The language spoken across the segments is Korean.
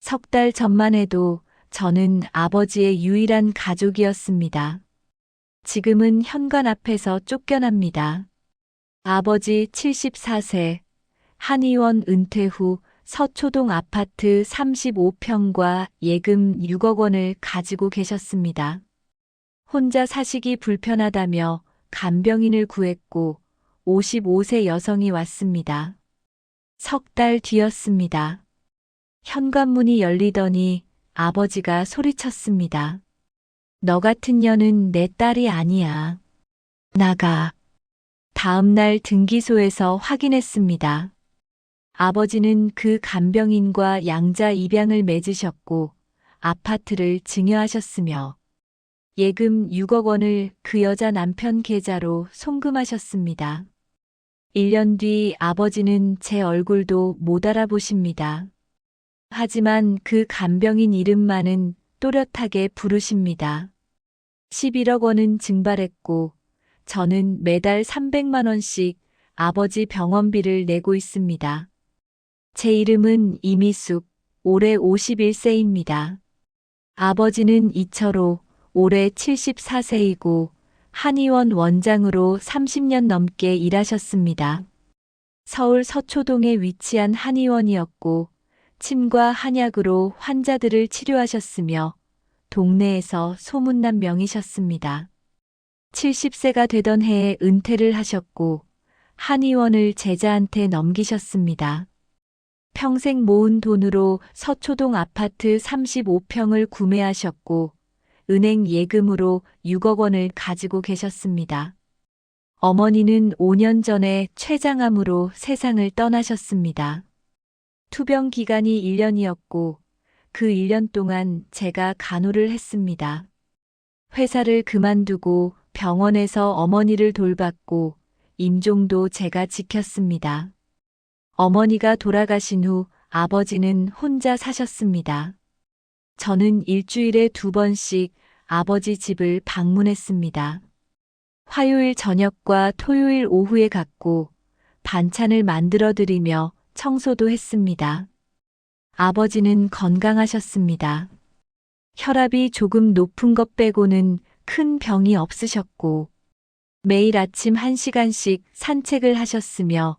석 달 전만 해도 저는 아버지의 유일한 가족이었습니다. 지금은 현관 앞에서 쫓겨납니다. 아버지 74세, 한의원 은퇴 후 서초동 아파트 35평과 예금 6억 원을 가지고 계셨습니다. 혼자 사시기 불편하다며 간병인을 구했고 55세 여성이 왔습니다. 석 달 뒤였습니다. 현관문이 열리더니 아버지가 소리쳤습니다. 너 같은 년은 내 딸이 아니야. 나가. 다음 날 등기소에서 확인했습니다. 아버지는 그 간병인과 양자 입양을 맺으셨고 아파트를 증여하셨으며 예금 6억 원을 그 여자 남편 계좌로 송금하셨습니다. 1년 뒤 아버지는 제 얼굴도 못 알아보십니다. 하지만 그 간병인 이름만은 또렷하게 부르십니다. 11억 원은 증발했고 저는 매달 300만 원씩 아버지 병원비를 내고 있습니다. 제 이름은 이미숙, 올해 51세입니다. 아버지는 이철호, 올해 74세이고 한의원 원장으로 30년 넘게 일하셨습니다. 서울 서초동에 위치한 한의원이었고 침과 한약으로 환자들을 치료하셨으며 동네에서 소문난 명의셨습니다. 70세가 되던 해에 은퇴를 하셨고 한의원을 제자한테 넘기셨습니다. 평생 모은 돈으로 서초동 아파트 35평을 구매하셨고 은행 예금으로 6억 원을 가지고 계셨습니다. 어머니는 5년 전에 췌장암으로 세상을 떠나셨습니다. 투병 기간이 1년이었고 그 1년 동안 제가 간호를 했습니다. 회사를 그만두고 병원에서 어머니를 돌봤고 임종도 제가 지켰습니다. 어머니가 돌아가신 후 아버지는 혼자 사셨습니다. 저는 일주일에 2번씩 아버지 집을 방문했습니다. 화요일 저녁과 토요일 오후에 갔고 반찬을 만들어 드리며 청소도 했습니다. 아버지는 건강하셨습니다. 혈압이 조금 높은 것 빼고는 큰 병이 없으셨고 매일 아침 1시간씩 산책을 하셨으며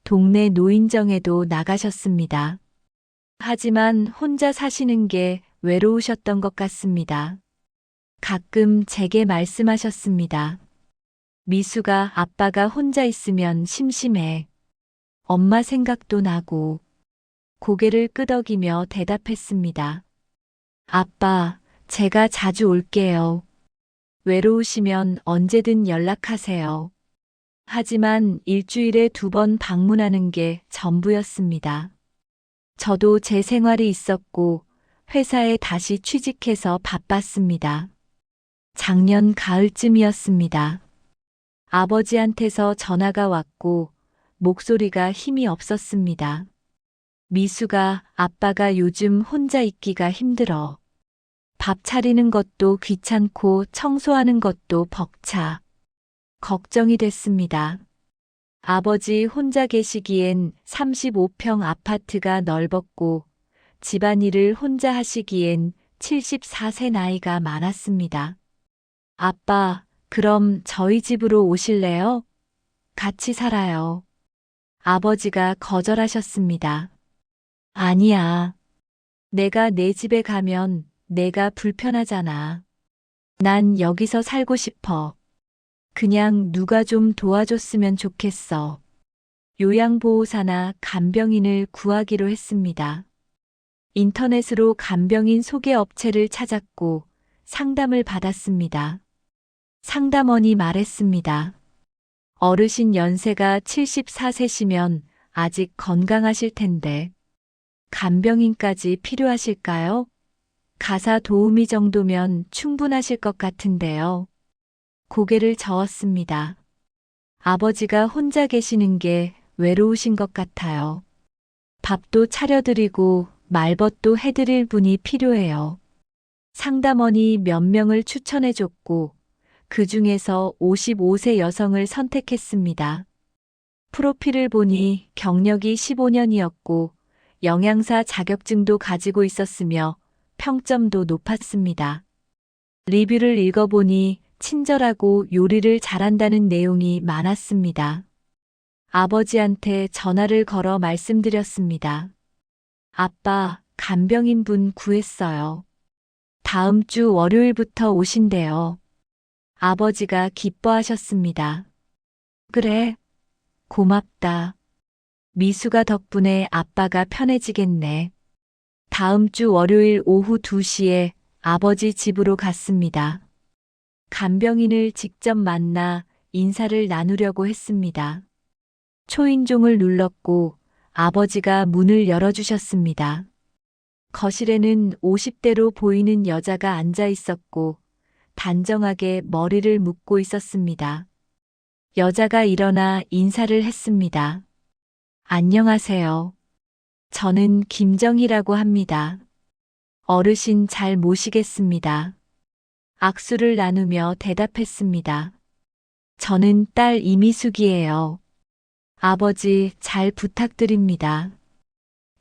동네 노인정에도 나가셨습니다. 하지만 혼자 사시는 게 외로우셨던 것 같습니다. 가끔 제게 말씀하셨습니다. 미수가 아빠가 혼자 있으면 심심해. 엄마 생각도 나고. 고개를 끄덕이며 대답했습니다. 아빠, 제가 자주 올게요. 외로우시면 언제든 연락하세요. 하지만 일주일에 2번 방문하는 게 전부였습니다. 저도 제 생활이 있었고 회사에 다시 취직해서 바빴습니다. 작년 가을쯤이었습니다. 아버지한테서 전화가 왔고 목소리가 힘이 없었습니다. 미수가 아빠가 요즘 혼자 있기가 힘들어. 밥 차리는 것도 귀찮고 청소하는 것도 벅차. 걱정이 됐습니다. 아버지 혼자 계시기엔 35평 아파트가 넓었고 집안일을 혼자 하시기엔 74세 나이가 많았습니다. 아빠, 그럼 저희 집으로 오실래요? 같이 살아요. 아버지가 거절하셨습니다. 아니야. 내가 내 집에 가면 내가 불편하잖아. 난 여기서 살고 싶어. 그냥 누가 좀 도와줬으면 좋겠어. 요양보호사나 간병인을 구하기로 했습니다. 인터넷으로 간병인 소개 업체를 찾았고 상담을 받았습니다. 상담원이 말했습니다. 어르신 연세가 74세시면 아직 건강하실 텐데 간병인까지 필요하실까요? 가사 도우미 정도면 충분하실 것 같은데요. 고개를 저었습니다. 아버지가 혼자 계시는 게 외로우신 것 같아요. 밥도 차려드리고 말벗도 해드릴 분이 필요해요. 상담원이 몇 명을 추천해줬고 그 중에서 55세 여성을 선택했습니다. 프로필을 보니 경력이 15년이었고 영양사 자격증도 가지고 있었으며 평점도 높았습니다. 리뷰를 읽어보니 친절하고 요리를 잘한다는 내용이 많았습니다. 아버지한테 전화를 걸어 말씀드렸습니다. 아빠, 간병인 분 구했어요. 다음 주 월요일부터 오신대요. 아버지가 기뻐하셨습니다. 그래, 고맙다. 미수가 덕분에 아빠가 편해지겠네. 다음 주 월요일 오후 2시에 아버지 집으로 갔습니다. 간병인을 직접 만나 인사를 나누려고 했습니다. 초인종을 눌렀고 아버지가 문을 열어주셨습니다. 거실에는 50대로 보이는 여자가 앉아 있었고 단정하게 머리를 묶고 있었습니다. 여자가 일어나 인사를 했습니다. 안녕하세요. 저는 김정희라고 합니다. 어르신 잘 모시겠습니다. 악수를 나누며 대답했습니다. 저는 딸 이미숙이에요. 아버지 잘 부탁드립니다.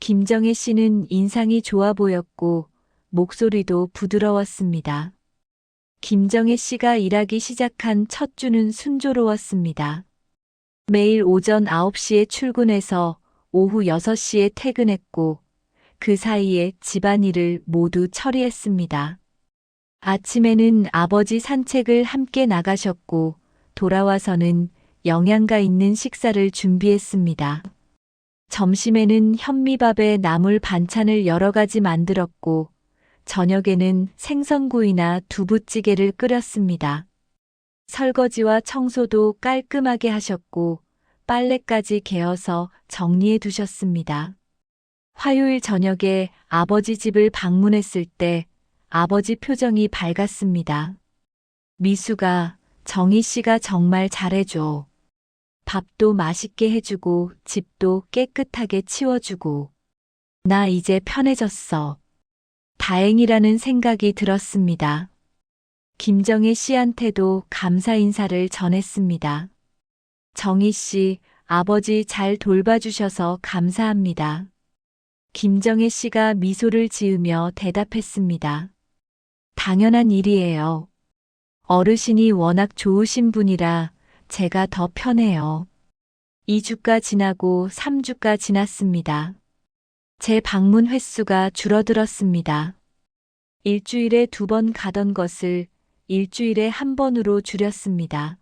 김정혜 씨는 인상이 좋아 보였고 목소리도 부드러웠습니다. 김정혜 씨가 일하기 시작한 첫 주는 순조로웠습니다. 매일 오전 9시에 출근해서 오후 6시에 퇴근했고 그 사이에 집안일을 모두 처리했습니다. 아침에는 아버지 산책을 함께 나가셨고 돌아와서는 영양가 있는 식사를 준비했습니다. 점심에는 현미밥에 나물 반찬을 여러 가지 만들었고 저녁에는 생선구이나 두부찌개를 끓였습니다. 설거지와 청소도 깔끔하게 하셨고 빨래까지 개어서 정리해 두셨습니다. 화요일 저녁에 아버지 집을 방문했을 때 아버지 표정이 밝았습니다. 미수가, 정희 씨가 정말 잘해줘. 밥도 맛있게 해주고 집도 깨끗하게 치워주고. 나 이제 편해졌어. 다행이라는 생각이 들었습니다. 김정혜 씨한테도 감사 인사를 전했습니다. 정희 씨, 아버지 잘 돌봐주셔서 감사합니다. 김정혜 씨가 미소를 지으며 대답했습니다. 당연한 일이에요. 어르신이 워낙 좋으신 분이라 제가 더 편해요. 2주가 지나고 3주가 지났습니다. 제 방문 횟수가 줄어들었습니다. 일주일에 2번 가던 것을 일주일에 1번으로 줄였습니다.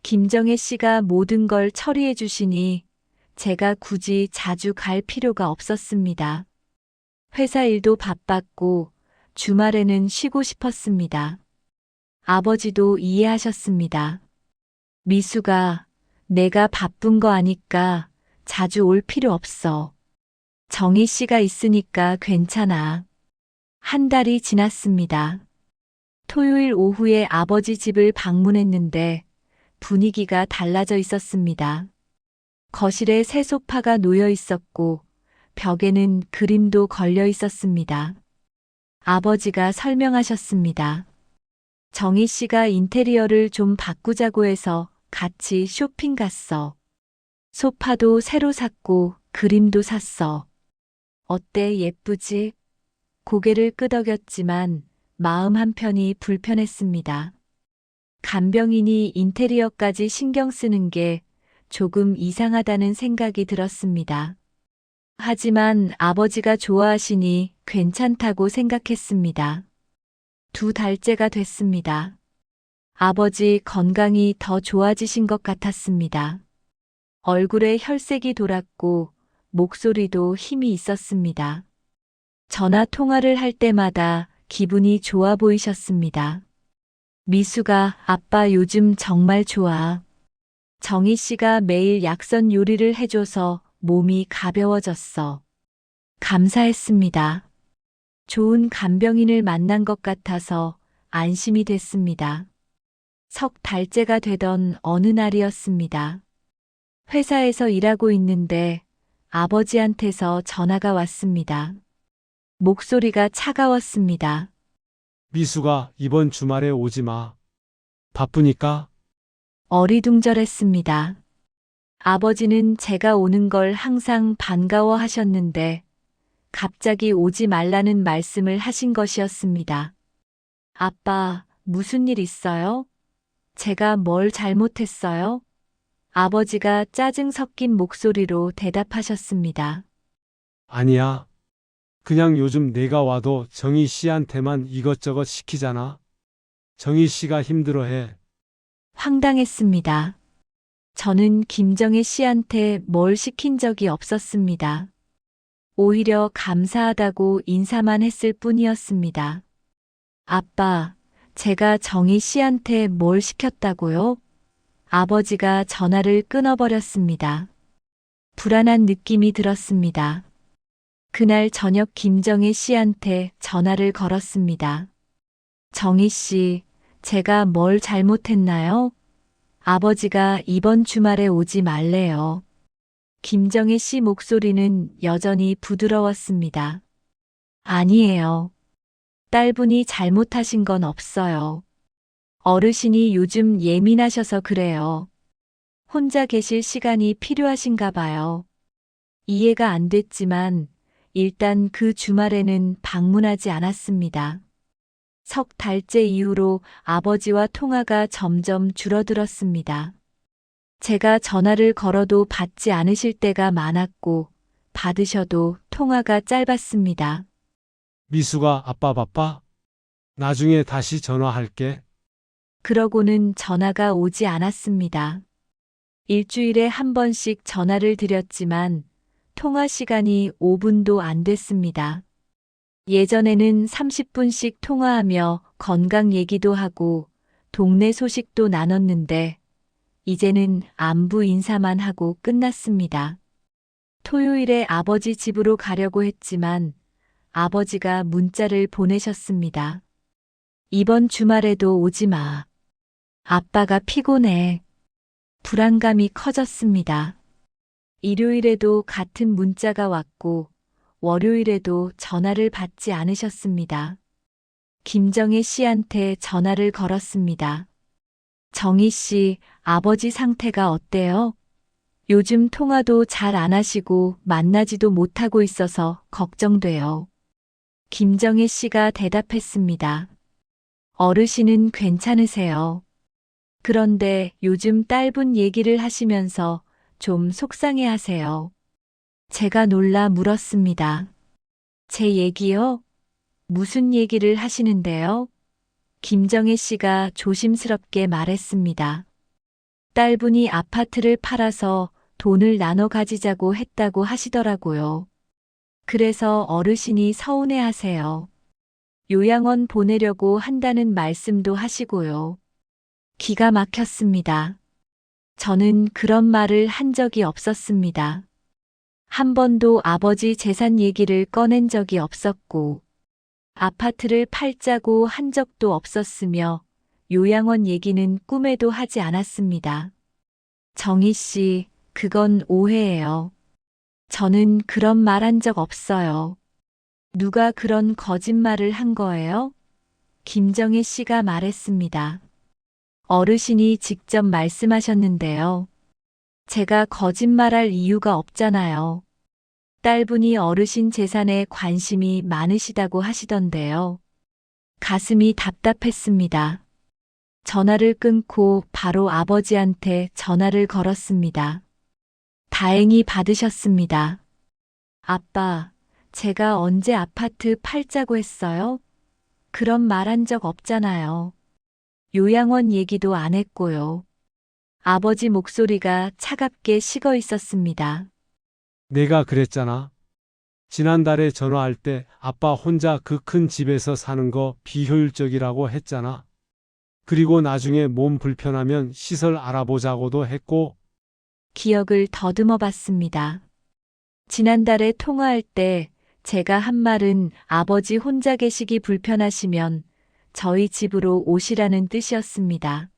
김정혜 씨가 모든 걸 처리해 주시니 제가 굳이 자주 갈 필요가 없었습니다. 회사 일도 바빴고 주말에는 쉬고 싶었습니다. 아버지도 이해하셨습니다. 미수가, 내가 바쁜 거 아니까 자주 올 필요 없어. 정희 씨가 있으니까 괜찮아. 한 달이 지났습니다. 토요일 오후에 아버지 집을 방문했는데 분위기가 달라져 있었습니다. 거실에 새 소파가 놓여 있었고 벽에는 그림도 걸려 있었습니다. 아버지가 설명하셨습니다. 정희 씨가 인테리어를 좀 바꾸자고 해서 같이 쇼핑 갔어. 소파도 새로 샀고 그림도 샀어. 어때, 예쁘지? 고개를 끄덕였지만 마음 한편이 불편했습니다. 간병인이 인테리어까지 신경 쓰는 게 조금 이상하다는 생각이 들었습니다. 하지만 아버지가 좋아하시니 괜찮다고 생각했습니다. 2달째가 됐습니다. 아버지 건강이 더 좋아지신 것 같았습니다. 얼굴에 혈색이 돌았고 목소리도 힘이 있었습니다. 전화 통화를 할 때마다 기분이 좋아 보이셨습니다. 미수가, 아빠 요즘 정말 좋아. 정희 씨가 매일 약선 요리를 해줘서 몸이 가벼워졌어. 감사했습니다. 좋은 간병인을 만난 것 같아서 안심이 됐습니다. 3달째가 되던 어느 날이었습니다. 회사에서 일하고 있는데 아버지한테서 전화가 왔습니다. 목소리가 차가웠습니다. 미수가 이번 주말에 오지 마. 바쁘니까? 어리둥절했습니다. 아버지는 제가 오는 걸 항상 반가워 하셨는데 갑자기 오지 말라는 말씀을 하신 것이었습니다. 아빠, 무슨 일 있어요? 제가 뭘 잘못했어요? 아버지가 짜증 섞인 목소리로 대답하셨습니다. 아니야. 그냥 요즘 내가 와도 정희 씨한테만 이것저것 시키잖아. 정희 씨가 힘들어해. 황당했습니다. 저는 김정혜 씨한테 뭘 시킨 적이 없었습니다. 오히려 감사하다고 인사만 했을 뿐이었습니다. 아빠, 제가 정희 씨한테 뭘 시켰다고요? 아버지가 전화를 끊어버렸습니다. 불안한 느낌이 들었습니다. 그날 저녁 김정혜 씨한테 전화를 걸었습니다. 정희 씨, 제가 뭘 잘못했나요? 아버지가 이번 주말에 오지 말래요. 김정혜 씨 목소리는 여전히 부드러웠습니다. 아니에요. 딸분이 잘못하신 건 없어요. 어르신이 요즘 예민하셔서 그래요. 혼자 계실 시간이 필요하신가 봐요. 이해가 안 됐지만 일단 그 주말에는 방문하지 않았습니다. 석 달째 이후로 아버지와 통화가 점점 줄어들었습니다. 제가 전화를 걸어도 받지 않으실 때가 많았고 받으셔도 통화가 짧았습니다. 미수가 아빠 바빠? 나중에 다시 전화할게. 그러고는 전화가 오지 않았습니다. 일주일에 한 번씩 전화를 드렸지만 통화 시간이 5분도 안 됐습니다. 예전에는 30분씩 통화하며 건강 얘기도 하고 동네 소식도 나눴는데 이제는 안부 인사만 하고 끝났습니다. 토요일에 아버지 집으로 가려고 했지만 아버지가 문자를 보내셨습니다. 이번 주말에도 오지 마. 아빠가 피곤해. 불안감이 커졌습니다. 일요일에도 같은 문자가 왔고 월요일에도 전화를 받지 않으셨습니다. 김정혜 씨한테 전화를 걸었습니다. 정희 씨, 아버지 상태가 어때요? 요즘 통화도 잘 안 하시고 만나지도 못하고 있어서 걱정돼요. 김정혜 씨가 대답했습니다. 어르신은 괜찮으세요. 그런데 요즘 딸분 얘기를 하시면서 좀 속상해 하세요. 제가 놀라 물었습니다. 제 얘기요? 무슨 얘기를 하시는데요? 김정혜 씨가 조심스럽게 말했습니다. 딸분이 아파트를 팔아서 돈을 나눠 가지자고 했다고 하시더라고요. 그래서 어르신이 서운해 하세요. 요양원 보내려고 한다는 말씀도 하시고요. 기가 막혔습니다. 저는 그런 말을 한 적이 없었습니다. 한 번도 아버지 재산 얘기를 꺼낸 적이 없었고, 아파트를 팔자고 한 적도 없었으며, 요양원 얘기는 꿈에도 하지 않았습니다. 정희 씨, 그건 오해예요. 저는 그런 말 한 적 없어요. 누가 그런 거짓말을 한 거예요? 김정혜 씨가 말했습니다. 어르신이 직접 말씀하셨는데요. 제가 거짓말할 이유가 없잖아요. 딸분이 어르신 재산에 관심이 많으시다고 하시던데요. 가슴이 답답했습니다. 전화를 끊고 바로 아버지한테 전화를 걸었습니다. 다행히 받으셨습니다. 아빠, 제가 언제 아파트 팔자고 했어요? 그런 말 한 적 없잖아요. 요양원 얘기도 안 했고요. 아버지 목소리가 차갑게 식어 있었습니다. 내가 그랬잖아. 지난달에 전화할 때 아빠 혼자 그 큰 집에서 사는 거 비효율적이라고 했잖아. 그리고 나중에 몸 불편하면 시설 알아보자고도 했고, 기억을 더듬어 봤습니다. 지난달에 통화할 때 제가 한 말은 아버지 혼자 계시기 불편하시면 저희 집으로 오시라는 뜻이었습니다.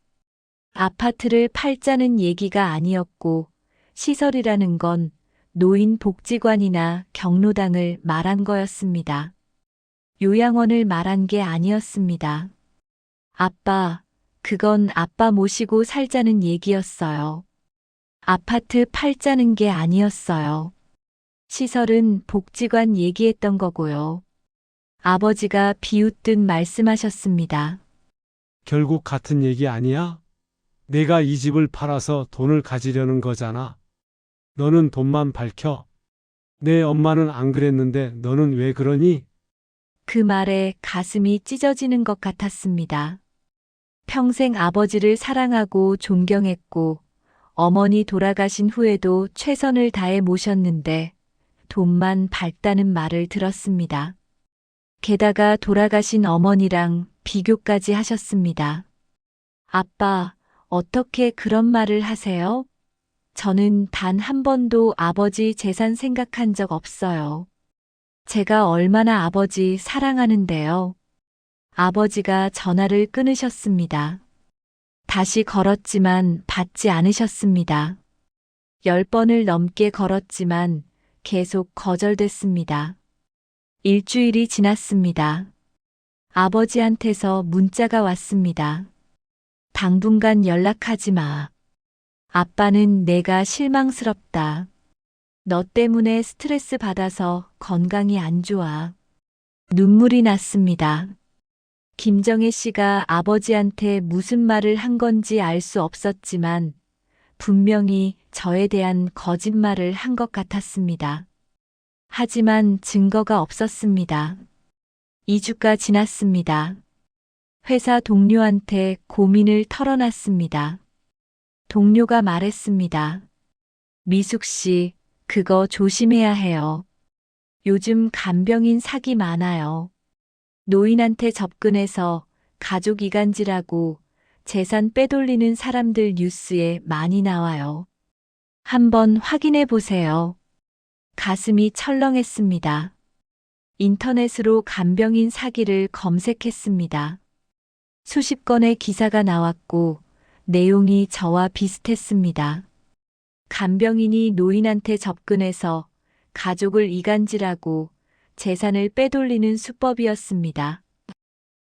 아파트를 팔자는 얘기가 아니었고 시설이라는 건 노인복지관이나 경로당을 말한 거였습니다. 요양원을 말한 게 아니었습니다. 아빠, 그건 아빠 모시고 살자는 얘기였어요. 아파트 팔자는 게 아니었어요. 시설은 복지관 얘기했던 거고요. 아버지가 비웃듯 말씀하셨습니다. 결국 같은 얘기 아니야? 내가 이 집을 팔아서 돈을 가지려는 거잖아. 너는 돈만 밝혀. 내 엄마는 안 그랬는데 너는 왜 그러니? 그 말에 가슴이 찢어지는 것 같았습니다. 평생 아버지를 사랑하고 존경했고, 어머니 돌아가신 후에도 최선을 다해 모셨는데, 돈만 밝다는 말을 들었습니다. 게다가 돌아가신 어머니랑 비교까지 하셨습니다. 아빠, 어떻게 그런 말을 하세요? 저는 단 한 번도 아버지 재산 생각한 적 없어요. 제가 얼마나 아버지 사랑하는데요. 아버지가 전화를 끊으셨습니다. 다시 걸었지만 받지 않으셨습니다. 10번을 넘게 걸었지만 계속 거절됐습니다. 일주일이 지났습니다. 아버지한테서 문자가 왔습니다. 당분간 연락하지 마. 아빠는 내가 실망스럽다. 너 때문에 스트레스 받아서 건강이 안 좋아. 눈물이 났습니다. 김정혜 씨가 아버지한테 무슨 말을 한 건지 알 수 없었지만 분명히 저에 대한 거짓말을 한 것 같았습니다. 하지만 증거가 없었습니다. 2주가 지났습니다. 회사 동료한테 고민을 털어놨습니다. 동료가 말했습니다. 미숙 씨, 그거 조심해야 해요. 요즘 간병인 사기 많아요. 노인한테 접근해서 가족 이간질하고 재산 빼돌리는 사람들 뉴스에 많이 나와요. 한번 확인해 보세요. 가슴이 철렁했습니다. 인터넷으로 간병인 사기를 검색했습니다. 수십 건의 기사가 나왔고 내용이 저와 비슷했습니다. 간병인이 노인한테 접근해서 가족을 이간질하고 재산을 빼돌리는 수법이었습니다.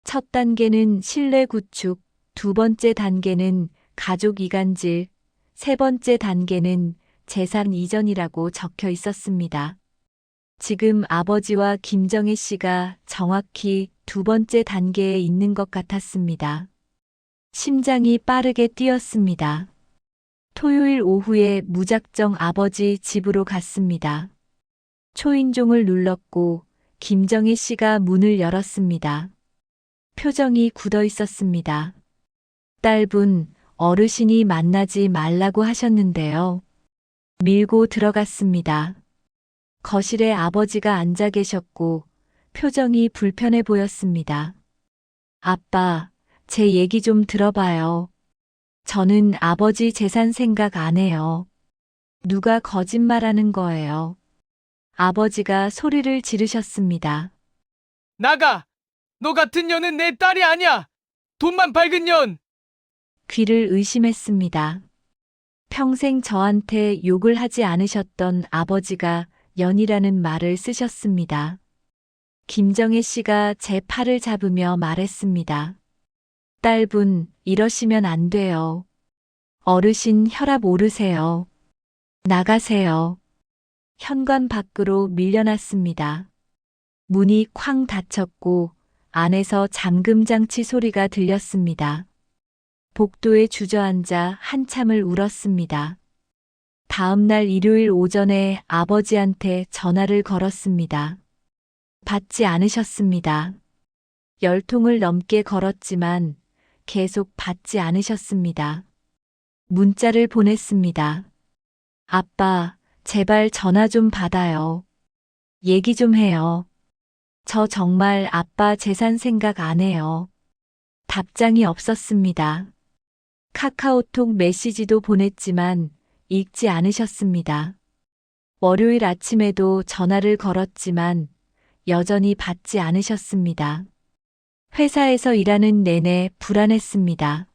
첫 단계는 신뢰 구축, 두 번째 단계는 가족 이간질, 세 번째 단계는 재산 이전이라고 적혀 있었습니다. 지금 아버지와 김정혜 씨가 정확히 두 번째 단계에 있는 것 같았습니다. 심장이 빠르게 뛰었습니다. 토요일 오후에 무작정 아버지 집으로 갔습니다. 초인종을 눌렀고 김정혜 씨가 문을 열었습니다. 표정이 굳어 있었습니다. 딸분, 어르신이 만나지 말라고 하셨는데요. 밀고 들어갔습니다. 거실에 아버지가 앉아 계셨고 표정이 불편해 보였습니다. 아빠, 제 얘기 좀 들어봐요. 저는 아버지 재산 생각 안 해요. 누가 거짓말하는 거예요. 아버지가 소리를 지르셨습니다. 나가! 너 같은 년은 내 딸이 아니야! 돈만 밝은 년! 귀를 의심했습니다. 평생 저한테 욕을 하지 않으셨던 아버지가 년이라는 말을 쓰셨습니다. 김정혜 씨가 제 팔을 잡으며 말했습니다. 딸분, 이러시면 안 돼요. 어르신 혈압 오르세요. 나가세요. 현관 밖으로 밀려났습니다. 문이 쾅 닫혔고 안에서 잠금장치 소리가 들렸습니다. 복도에 주저앉아 한참을 울었습니다. 다음 날 일요일 오전에 아버지한테 전화를 걸었습니다. 받지 않으셨습니다. 10통을 넘게 걸었지만 계속 받지 않으셨습니다. 문자를 보냈습니다. 아빠, 제발 전화 좀 받아요. 얘기 좀 해요. 저 정말 아빠 재산 생각 안 해요. 답장이 없었습니다. 카카오톡 메시지도 보냈지만 읽지 않으셨습니다. 월요일 아침에도 전화를 걸었지만 여전히 받지 않으셨습니다. 회사에서 일하는 내내 불안했습니다.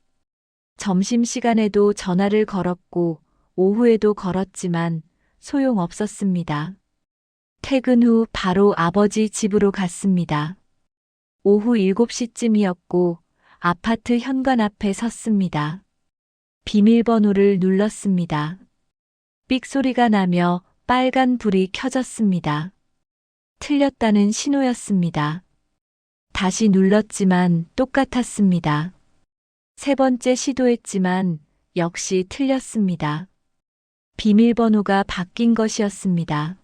점심시간에도 전화를 걸었고 오후에도 걸었지만 소용없었습니다. 퇴근 후 바로 아버지 집으로 갔습니다. 오후 7시쯤이었고 아파트 현관 앞에 섰습니다. 비밀번호를 눌렀습니다. 삑 소리가 나며 빨간 불이 켜졌습니다. 틀렸다는 신호였습니다. 다시 눌렀지만 똑같았습니다. 세 번째 시도했지만 역시 틀렸습니다. 비밀번호가 바뀐 것이었습니다.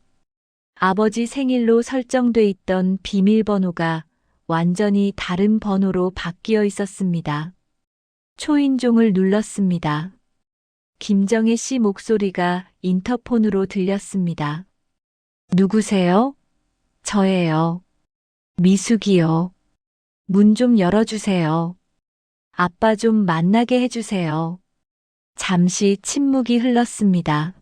아버지 생일로 설정돼 있던 비밀번호가 완전히 다른 번호로 바뀌어 있었습니다. 초인종을 눌렀습니다. 김정혜 씨 목소리가 인터폰으로 들렸습니다. 누구세요? 저예요. 미숙이요. 문 좀 열어주세요. 아빠 좀 만나게 해주세요. 잠시 침묵이 흘렀습니다.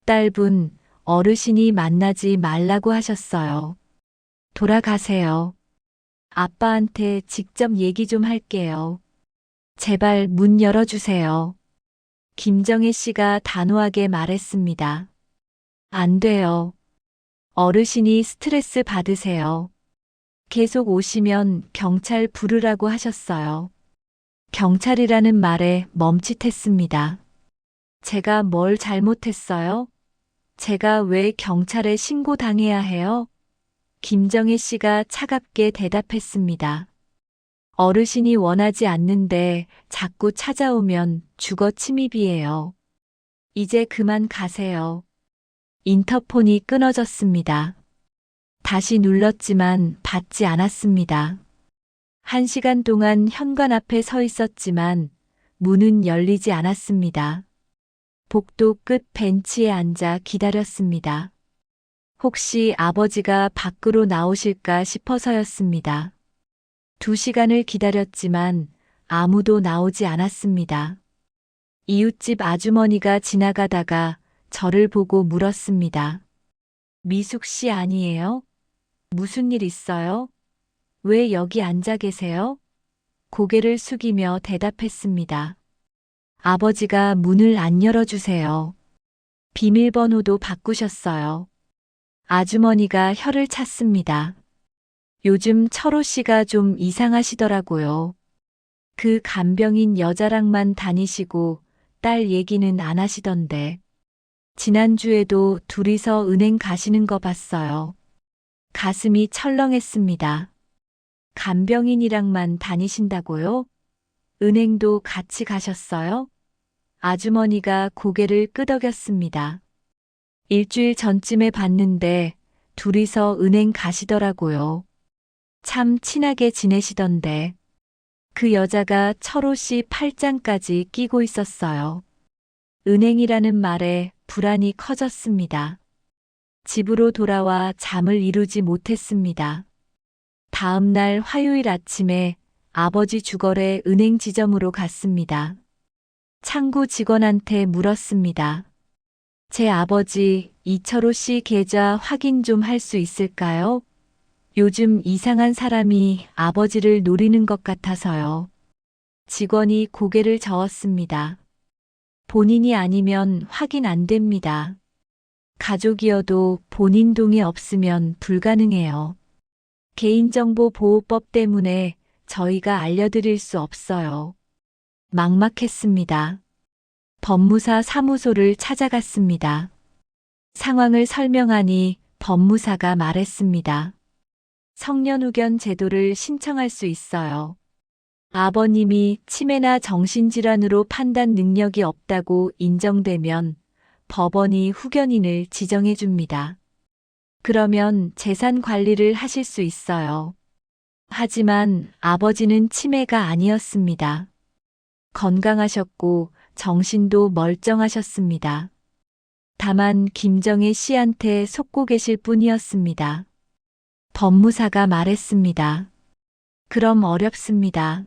딸분, 어르신이 만나지 말라고 하셨어요. 돌아가세요. 아빠한테 직접 얘기 좀 할게요. 제발 문 열어주세요. 김정혜 씨가 단호하게 말했습니다. 안 돼요. 어르신이 스트레스 받으세요. 계속 오시면 경찰 부르라고 하셨어요. 경찰이라는 말에 멈칫했습니다. 제가 뭘 잘못했어요? 제가 왜 경찰에 신고당해야 해요? 김정혜 씨가 차갑게 대답했습니다. 어르신이 원하지 않는데 자꾸 찾아오면 주거 침입이에요. 이제 그만 가세요. 인터폰이 끊어졌습니다. 다시 눌렀지만 받지 않았습니다. 1시간 동안 현관 앞에 서 있었지만 문은 열리지 않았습니다. 복도 끝 벤치에 앉아 기다렸습니다. 혹시 아버지가 밖으로 나오실까 싶어서였습니다. 2시간을 기다렸지만 아무도 나오지 않았습니다. 이웃집 아주머니가 지나가다가 저를 보고 물었습니다. 미숙 씨 아니에요? 무슨 일 있어요? 왜 여기 앉아 계세요? 고개를 숙이며 대답했습니다. 아버지가 문을 안 열어주세요. 비밀번호도 바꾸셨어요. 아주머니가 혀를 찼습니다. 요즘 철호 씨가 좀 이상하시더라고요. 그 간병인 여자랑만 다니시고 딸 얘기는 안 하시던데. 지난주에도 둘이서 은행 가시는 거 봤어요. 가슴이 철렁했습니다. 간병인이랑만 다니신다고요? 은행도 같이 가셨어요? 아주머니가 고개를 끄덕였습니다. 일주일 전쯤에 봤는데 둘이서 은행 가시더라고요. 참 친하게 지내시던데. 그 여자가 철호 씨 팔짱까지 끼고 있었어요. 은행이라는 말에 불안이 커졌습니다. 집으로 돌아와 잠을 이루지 못했습니다. 다음 날 화요일 아침에 아버지 주거래 은행 지점으로 갔습니다. 창구 직원한테 물었습니다. 제 아버지 이철호 씨 계좌 확인 좀 할 수 있을까요? 요즘 이상한 사람이 아버지를 노리는 것 같아서요. 직원이 고개를 저었습니다. 본인이 아니면 확인 안 됩니다. 가족이어도 본인 동의 없으면 불가능해요. 개인정보보호법 때문에 저희가 알려드릴 수 없어요. 막막했습니다. 법무사 사무소를 찾아갔습니다. 상황을 설명하니 법무사가 말했습니다. 성년후견 제도를 신청할 수 있어요. 아버님이 치매나 정신질환으로 판단 능력이 없다고 인정되면 법원이 후견인을 지정해 줍니다. 그러면 재산 관리를 하실 수 있어요. 하지만 아버지는 치매가 아니었습니다. 건강하셨고 정신도 멀쩡하셨습니다. 다만 김정혜 씨한테 속고 계실 뿐이었습니다. 법무사가 말했습니다. 그럼 어렵습니다.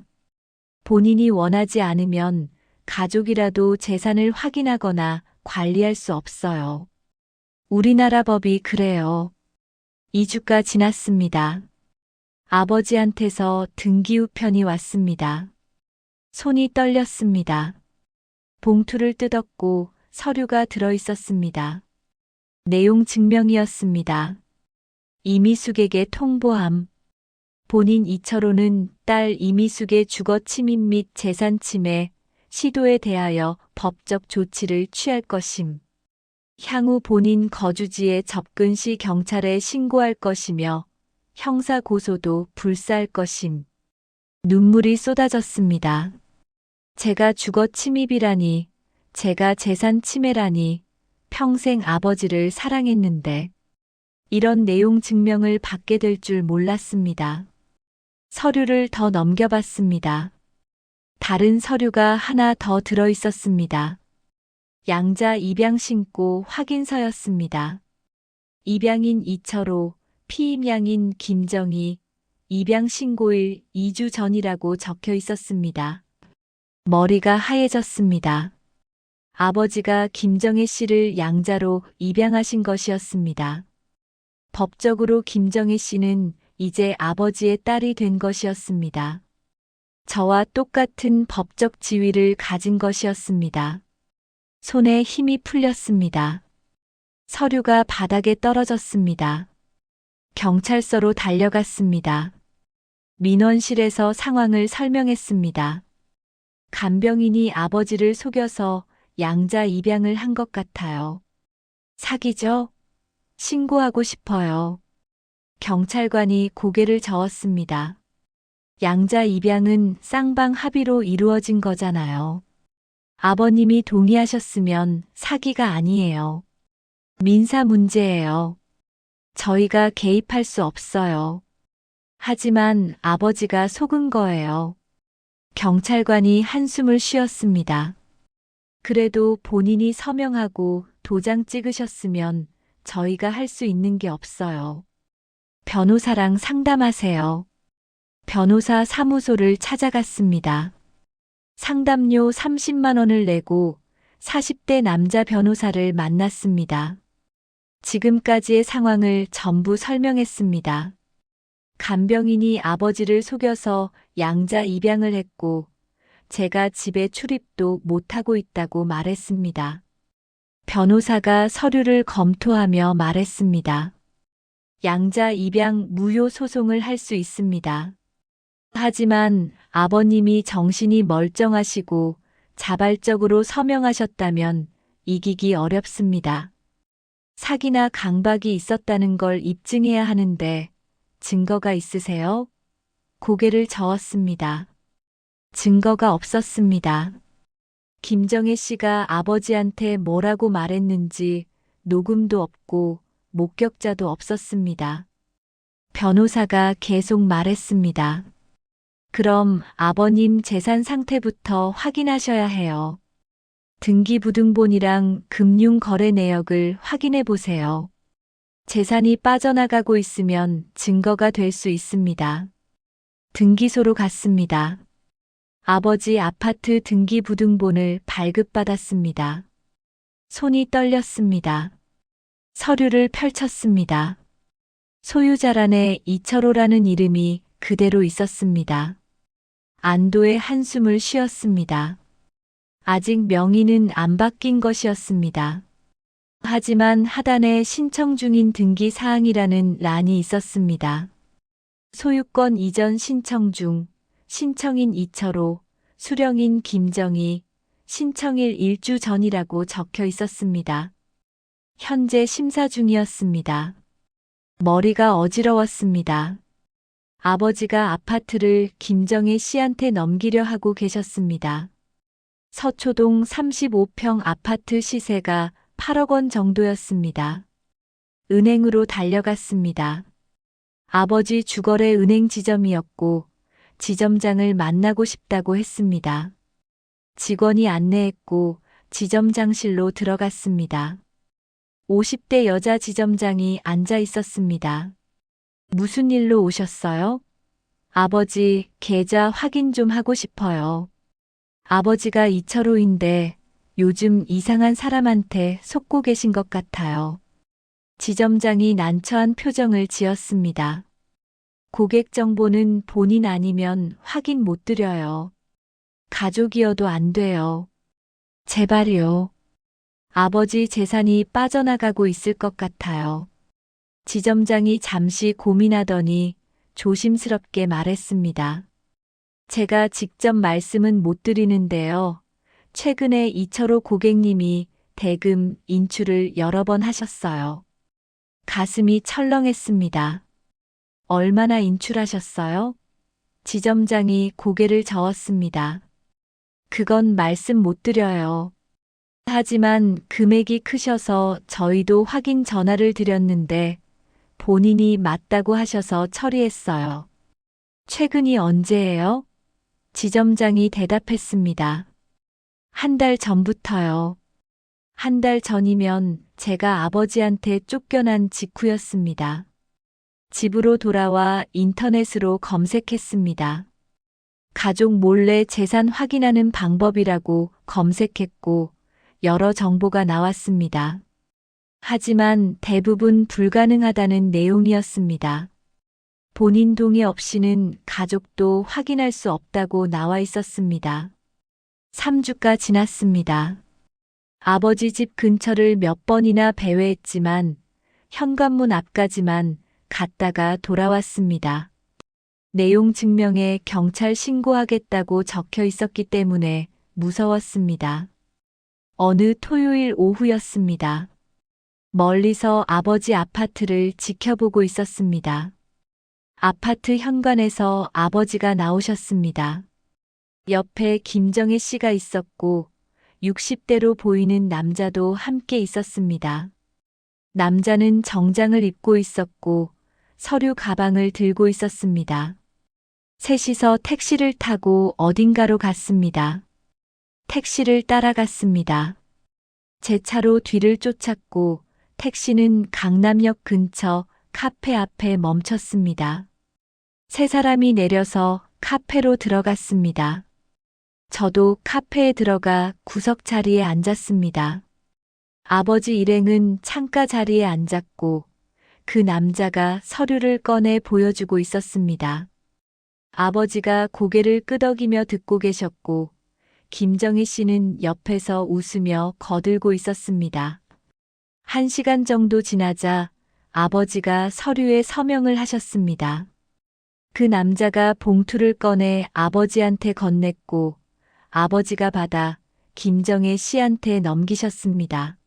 본인이 원하지 않으면 가족이라도 재산을 확인하거나 관리할 수 없어요. 우리나라 법이 그래요. 2주가 지났습니다. 아버지한테서 등기우편이 왔습니다. 손이 떨렸습니다. 봉투를 뜯었고 서류가 들어 있었습니다. 내용 증명이었습니다. 이미숙에게 통보함. 본인 이철호는 딸 이미숙의 주거 침입 및 재산 침해 시도에 대하여 법적 조치를 취할 것임. 향후 본인 거주지에 접근 시 경찰에 신고할 것이며 형사 고소도 불사할 것임. 눈물이 쏟아졌습니다. 제가 주거 침입이라니, 제가 재산 침해라니, 평생 아버지를 사랑했는데 이런 내용 증명을 받게 될 줄 몰랐습니다. 서류를 더 넘겨봤습니다. 다른 서류가 하나 더 들어 있었습니다. 양자 입양 신고 확인서였습니다. 입양인 이철호, 피임양인 김정희, 입양 신고일 2주 전이라고 적혀 있었습니다. 머리가 하얘졌습니다. 아버지가 김정혜 씨를 양자로 입양하신 것이었습니다. 법적으로 김정혜 씨는 이제 아버지의 딸이 된 것이었습니다. 저와 똑같은 법적 지위를 가진 것이었습니다. 손에 힘이 풀렸습니다. 서류가 바닥에 떨어졌습니다. 경찰서로 달려갔습니다. 민원실에서 상황을 설명했습니다. 간병인이 아버지를 속여서 양자 입양을 한 것 같아요. 사기죠? 신고하고 싶어요. 경찰관이 고개를 저었습니다. 양자 입양은 쌍방 합의로 이루어진 거잖아요. 아버님이 동의하셨으면 사기가 아니에요. 민사 문제예요. 저희가 개입할 수 없어요. 하지만 아버지가 속은 거예요. 경찰관이 한숨을 쉬었습니다. 그래도 본인이 서명하고 도장 찍으셨으면 저희가 할 수 있는 게 없어요. 변호사랑 상담하세요. 변호사 사무소를 찾아갔습니다. 상담료 30만 원을 내고 40대 남자 변호사를 만났습니다. 지금까지의 상황을 전부 설명했습니다. 간병인이 아버지를 속여서 양자 입양을 했고 제가 집에 출입도 못하고 있다고 말했습니다. 변호사가 서류를 검토하며 말했습니다. 양자 입양 무효 소송을 할 수 있습니다. 하지만 아버님이 정신이 멀쩡하시고 자발적으로 서명하셨다면 이기기 어렵습니다. 사기나 강박이 있었다는 걸 입증해야 하는데 증거가 있으세요? 고개를 저었습니다. 증거가 없었습니다. 김정혜 씨가 아버지한테 뭐라고 말했는지 녹음도 없고 목격자도 없었습니다. 변호사가 계속 말했습니다. 그럼 아버님 재산 상태부터 확인하셔야 해요. 등기부등본이랑 금융거래 내역을 확인해 보세요. 재산이 빠져나가고 있으면 증거가 될 수 있습니다. 등기소로 갔습니다. 아버지 아파트 등기부등본을 발급받았습니다. 손이 떨렸습니다. 서류를 펼쳤습니다. 소유자란에 이철호라는 이름이 그대로 있었습니다. 안도의 한숨을 쉬었습니다. 아직 명의는 안 바뀐 것이었습니다. 하지만 하단에 신청 중인 등기 사항이라는 란이 있었습니다. 소유권 이전 신청 중, 신청인 이철호, 수령인 김정희, 신청일 1주 전이라고 적혀 있었습니다. 현재 심사 중이었습니다. 머리가 어지러웠습니다. 아버지가 아파트를 김정혜 씨한테 넘기려 하고 계셨습니다. 서초동 35평 아파트 시세가 8억 원 정도였습니다. 은행으로 달려갔습니다. 아버지 주거래 은행 지점이었고 지점장을 만나고 싶다고 했습니다. 직원이 안내했고 지점장실로 들어갔습니다. 50대 여자 지점장이 앉아 있었습니다. 무슨 일로 오셨어요? 아버지, 계좌 확인 좀 하고 싶어요. 아버지가 이철호인데 요즘 이상한 사람한테 속고 계신 것 같아요. 지점장이 난처한 표정을 지었습니다. 고객 정보는 본인 아니면 확인 못 드려요. 가족이어도 안 돼요. 제발요. 아버지 재산이 빠져나가고 있을 것 같아요. 지점장이 잠시 고민하더니 조심스럽게 말했습니다. 제가 직접 말씀은 못 드리는데요. 최근에 이철호 고객님이 대금 인출을 여러 번 하셨어요. 가슴이 철렁했습니다. 얼마나 인출하셨어요? 지점장이 고개를 저었습니다. 그건 말씀 못 드려요. 하지만 금액이 크셔서 저희도 확인 전화를 드렸는데 본인이 맞다고 하셔서 처리했어요. 최근이 언제예요? 지점장이 대답했습니다. 한 달 전부터요. 한 달 전이면 제가 아버지한테 쫓겨난 직후였습니다. 집으로 돌아와 인터넷으로 검색했습니다. 가족 몰래 재산 확인하는 방법이라고 검색했고 여러 정보가 나왔습니다. 하지만 대부분 불가능하다는 내용이었습니다. 본인 동의 없이는 가족도 확인할 수 없다고 나와 있었습니다. 3주가 지났습니다. 아버지 집 근처를 몇 번이나 배회했지만 현관문 앞까지만 갔다가 돌아왔습니다. 내용 증명에 경찰 신고하겠다고 적혀 있었기 때문에 무서웠습니다. 어느 토요일 오후였습니다. 멀리서 아버지 아파트를 지켜보고 있었습니다. 아파트 현관에서 아버지가 나오셨습니다. 옆에 김정혜 씨가 있었고 60대로 보이는 남자도 함께 있었습니다. 남자는 정장을 입고 있었고 서류 가방을 들고 있었습니다. 셋이서 택시를 타고 어딘가로 갔습니다. 택시를 따라갔습니다. 제 차로 뒤를 쫓았고 택시는 강남역 근처 카페 앞에 멈췄습니다. 세 사람이 내려서 카페로 들어갔습니다. 저도 카페에 들어가 구석 자리에 앉았습니다. 아버지 일행은 창가 자리에 앉았고 그 남자가 서류를 꺼내 보여주고 있었습니다. 아버지가 고개를 끄덕이며 듣고 계셨고 김정희 씨는 옆에서 웃으며 거들고 있었습니다. 1시간 정도 지나자 아버지가 서류에 서명을 하셨습니다. 그 남자가 봉투를 꺼내 아버지한테 건넸고 아버지가 받아 김정혜 씨한테 넘기셨습니다.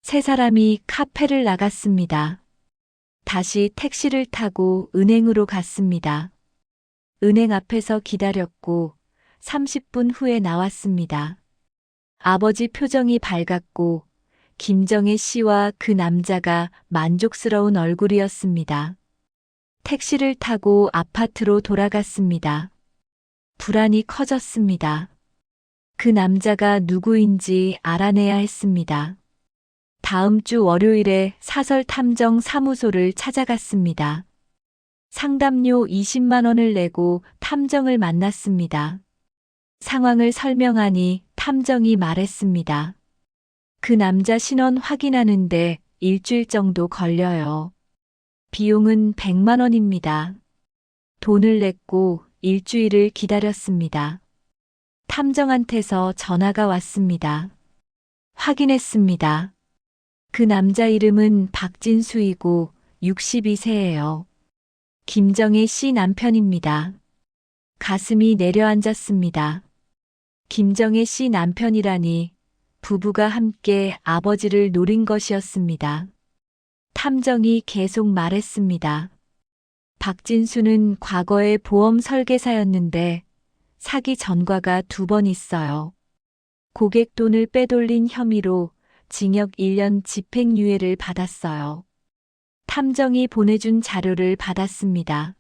세 사람이 카페를 나갔습니다. 다시 택시를 타고 은행으로 갔습니다. 은행 앞에서 기다렸고 30분 후에 나왔습니다. 아버지 표정이 밝았고 김정혜 씨와 그 남자가 만족스러운 얼굴이었습니다. 택시를 타고 아파트로 돌아갔습니다. 불안이 커졌습니다. 그 남자가 누구인지 알아내야 했습니다. 다음 주 월요일에 사설탐정 사무소를 찾아갔습니다. 상담료 20만 원을 내고 탐정을 만났습니다. 상황을 설명하니 탐정이 말했습니다. 그 남자 신원 확인하는데 일주일 정도 걸려요. 비용은 100만 원입니다. 돈을 냈고 일주일을 기다렸습니다. 탐정한테서 전화가 왔습니다. 확인했습니다. 그 남자 이름은 박진수이고 62세예요. 김정혜 씨 남편입니다. 가슴이 내려앉았습니다. 김정혜 씨 남편이라니 부부가 함께 아버지를 노린 것이었습니다. 탐정이 계속 말했습니다. 박진수는 과거의 보험 설계사였는데 사기 전과가 2번 있어요. 고객 돈을 빼돌린 혐의로 징역 1년 집행유예를 받았어요. 탐정이 보내준 자료를 받았습니다.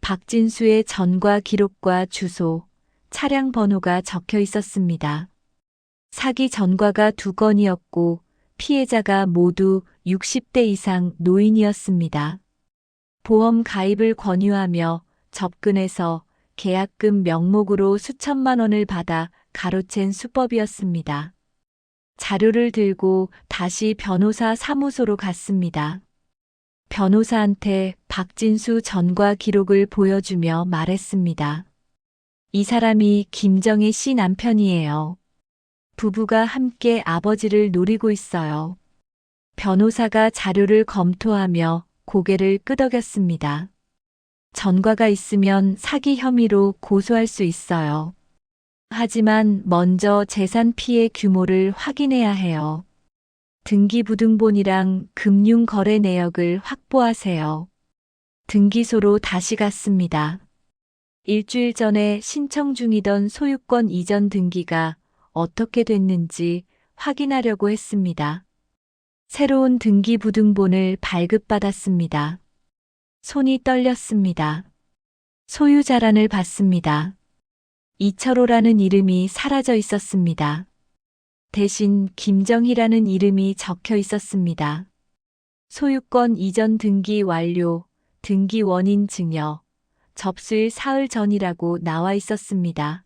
박진수의 전과 기록과 주소, 차량 번호가 적혀 있었습니다. 사기 전과가 2건이었고 피해자가 모두 60대 이상 노인이었습니다. 보험 가입을 권유하며 접근해서 계약금 명목으로 수천만 원을 받아 가로챈 수법이었습니다. 자료를 들고 다시 변호사 사무소로 갔습니다. 변호사한테 박진수 전과 기록을 보여주며 말했습니다. 이 사람이 김정혜 씨 남편이에요. 부부가 함께 아버지를 노리고 있어요. 변호사가 자료를 검토하며 고개를 끄덕였습니다. 전과가 있으면 사기 혐의로 고소할 수 있어요. 하지만 먼저 재산 피해 규모를 확인해야 해요. 등기부등본이랑 금융거래 내역을 확보하세요. 등기소로 다시 갔습니다. 일주일 전에 신청 중이던 소유권 이전 등기가 어떻게 됐는지 확인하려고 했습니다. 새로운 등기부등본을 발급받았습니다. 손이 떨렸습니다. 소유자란을 봤습니다. 이철호라는 이름이 사라져 있었습니다. 대신 김정희라는 이름이 적혀 있었습니다. 소유권 이전 등기 완료, 등기 원인 증여, 접수일 사흘 전이라고 나와 있었습니다.